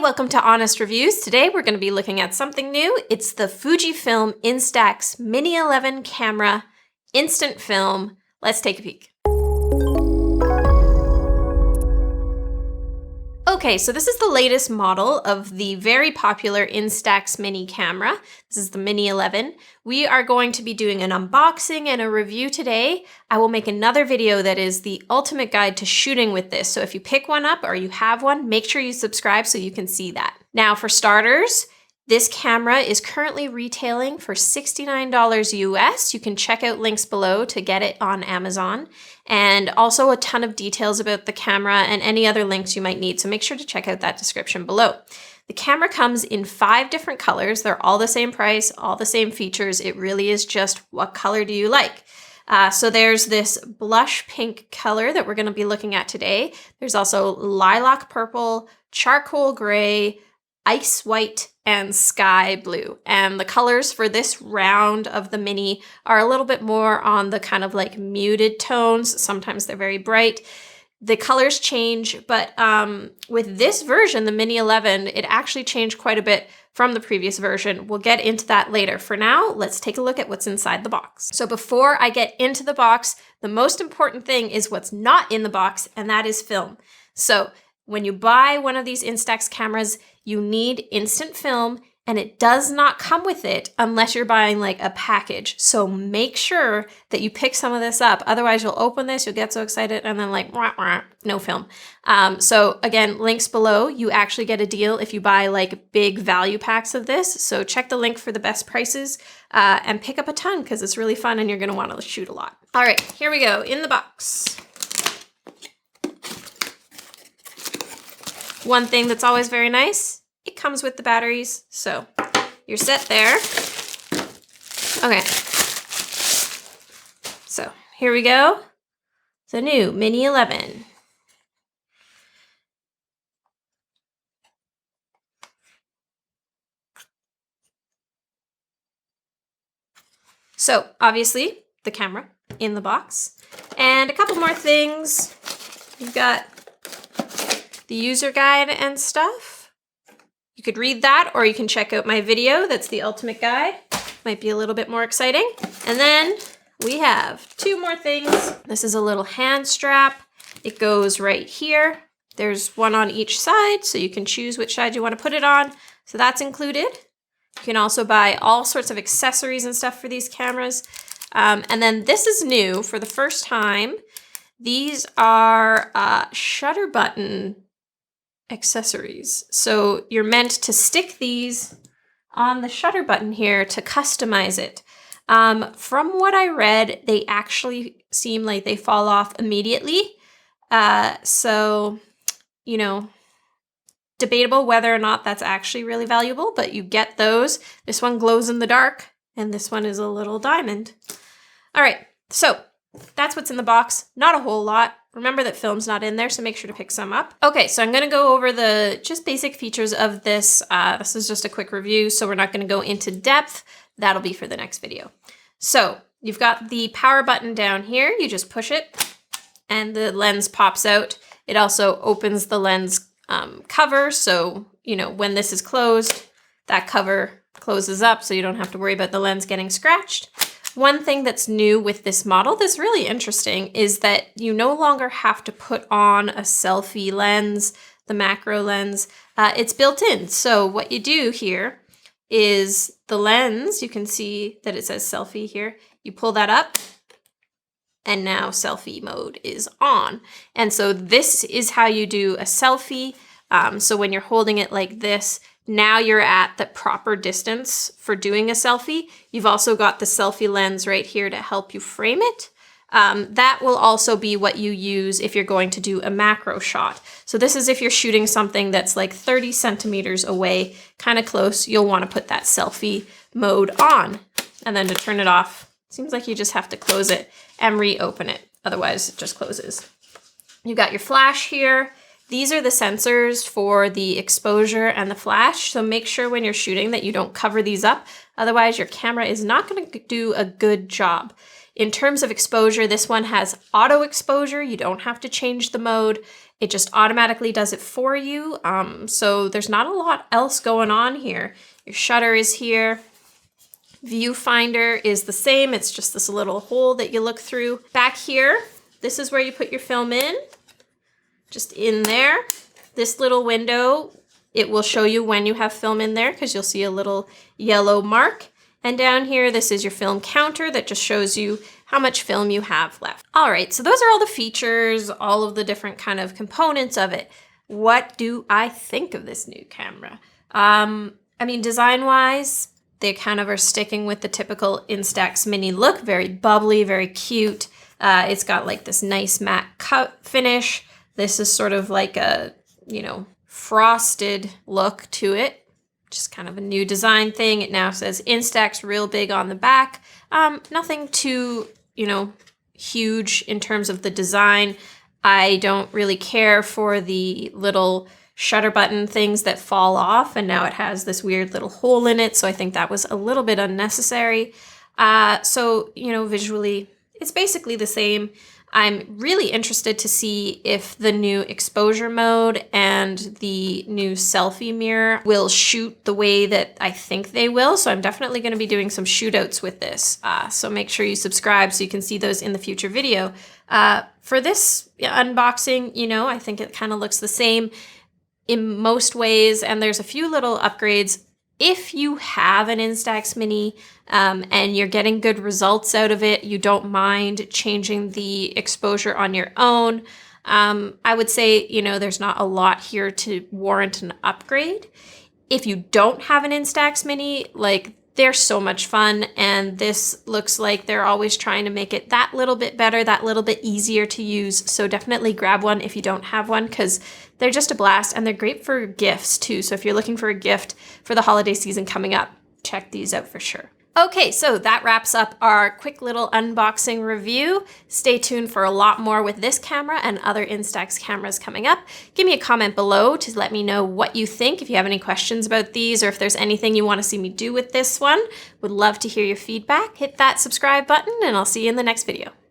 welcome to Honest Reviews. Today we're going to be looking at something new. It's the Fujifilm Instax Mini 11 camera, instant film. Let's take a peek. Okay, so this is the latest model of the very popular Instax Mini camera. This is the Mini 11. We are going to be doing an unboxing and a review today. I will make another video that is the ultimate guide to shooting with this. So if you pick one up or you have one, make sure you subscribe so you can see that. Now for starters, this camera is currently retailing for $69 US. You can check out links below to get it on Amazon, and also a ton of details about the camera and any other links you might need. So make sure to check out that description below. The camera comes in 5 different colors. They're all the same price, all the same features. It really is just what color do you like? So there's this blush pink color that we're going to be looking at today. There's also lilac purple, charcoal gray, ice white, and sky blue. And the colors for this round of the Mini are a little bit more on the kind of like muted tones. Sometimes they're very bright. The colors change, but with this version, the Mini 11, it actually changed quite a bit from the previous version. We'll get into that later. For now, let's take a look at what's inside the box. So before I get into the box, the most important thing is what's not in the box, and that is film. So when you buy one of these Instax cameras, you need instant film, and it does not come with it unless you're buying like a package. So make sure that you pick some of this up. Otherwise, you'll open this, you'll get so excited, and then like, wah, wah, no film. So again, links below. You actually get a deal if you buy like big value packs of this. So check the link for the best prices and pick up a ton because it's really fun and you're going to want to shoot a lot. All right, here we go in the box. One thing that's always very nice, it comes with the batteries, so you're set there. Okay, so here we go, the new Mini 11. So obviously the camera in the box, and a couple more things. You've got the user guide and stuff. You could read that, or you can check out my video. That's the ultimate guide. Might be a little bit more exciting. And then we have 2 more things. This is a little hand strap. It goes right here. There's one on each side, so you can choose which side you want to put it on. So that's included. You can also buy all sorts of accessories and stuff for these cameras. And then this is new for the first time. These are shutter button accessories. So you're meant to stick these on the shutter button here to customize it. From what I read, they actually seem like they fall off immediately. So, you know, debatable whether or not that's actually really valuable, but you get those. This one glows in the dark, and this one is a little diamond. All right, so that's what's in the box. Not a whole lot. Remember that film's not in there, so make sure to pick some up. Okay, so I'm going to go over the just basic features of this. This is just a quick review, so we're not going to go into depth. That'll be for the next video. So you've got the power button down here. You just push it, and the lens pops out. It also opens the lens cover, so you know when this is closed, that cover closes up, so you don't have to worry about the lens getting scratched. One thing that's new with this model that's really interesting is that you no longer have to put on a selfie lens, the macro lens. It's built in. So what you do here is the lens, you can see that it says selfie here. You pull that up, and now selfie mode is on. And so this is how you do a selfie. So when you're holding it like this, now you're at the proper distance for doing a selfie. You've also got the selfie lens right here to help you frame it. That will also be what you use if you're going to do a macro shot. So this is if you're shooting something that's like 30 centimeters away, kind of close, you'll want to put that selfie mode on. And then to turn it off, seems like you just have to close it and reopen it. Otherwise, it just closes. You've got your flash here. These are the sensors for the exposure and the flash, so make sure when you're shooting that you don't cover these up. Otherwise, your camera is not going to do a good job. In terms of exposure, this one has auto exposure. You don't have to change the mode. It just automatically does it for you. So there's not a lot else going on here. Your shutter is here. Viewfinder is the same. It's just this little hole that you look through. Back here, this is where you put your film in. Just in there. This little window, it will show you when you have film in there because you'll see a little yellow mark. And down here, this is your film counter that just shows you how much film you have left. All right, so those are all the features, all of the different kind of components of it. What do I think of this new camera? I mean, design-wise, they kind of are sticking with the typical Instax Mini look, very bubbly, very cute. It's got like this nice matte cut finish. This is sort of like a, you know, frosted look to it. Just kind of a new design thing. It now says Instax real big on the back. Nothing too, you know, huge in terms of the design. I don't really care for the little shutter button things that fall off, and now it has this weird little hole in it, so I think that was a little bit unnecessary. So, you know, visually, it's basically the same. I'm really interested to see if the new exposure mode and the new selfie mirror will shoot the way that I think they will. So I'm definitely going to be doing some shootouts with this. So make sure you subscribe so you can see those in the future video. For this unboxing, you know, I think it kind of looks the same in most ways. And there's a few little upgrades. If you have an Instax Mini and you're getting good results out of it, you don't mind changing the exposure on your own, I would say, you know, there's not a lot here to warrant an upgrade. If you don't have an Instax Mini, like, they're so much fun, and this looks like they're always trying to make it that little bit better, that little bit easier to use. So definitely grab one if you don't have one, because they're just a blast, and they're great for gifts too. So if you're looking for a gift for the holiday season coming up, check these out for sure. Okay, so that wraps up our quick little unboxing review. Stay tuned for a lot more with this camera and other Instax cameras coming up. Give me a comment below to let me know what you think, if you have any questions about these, or if there's anything you want to see me do with this one. Would love to hear your feedback. Hit that subscribe button, and I'll see you in the next video.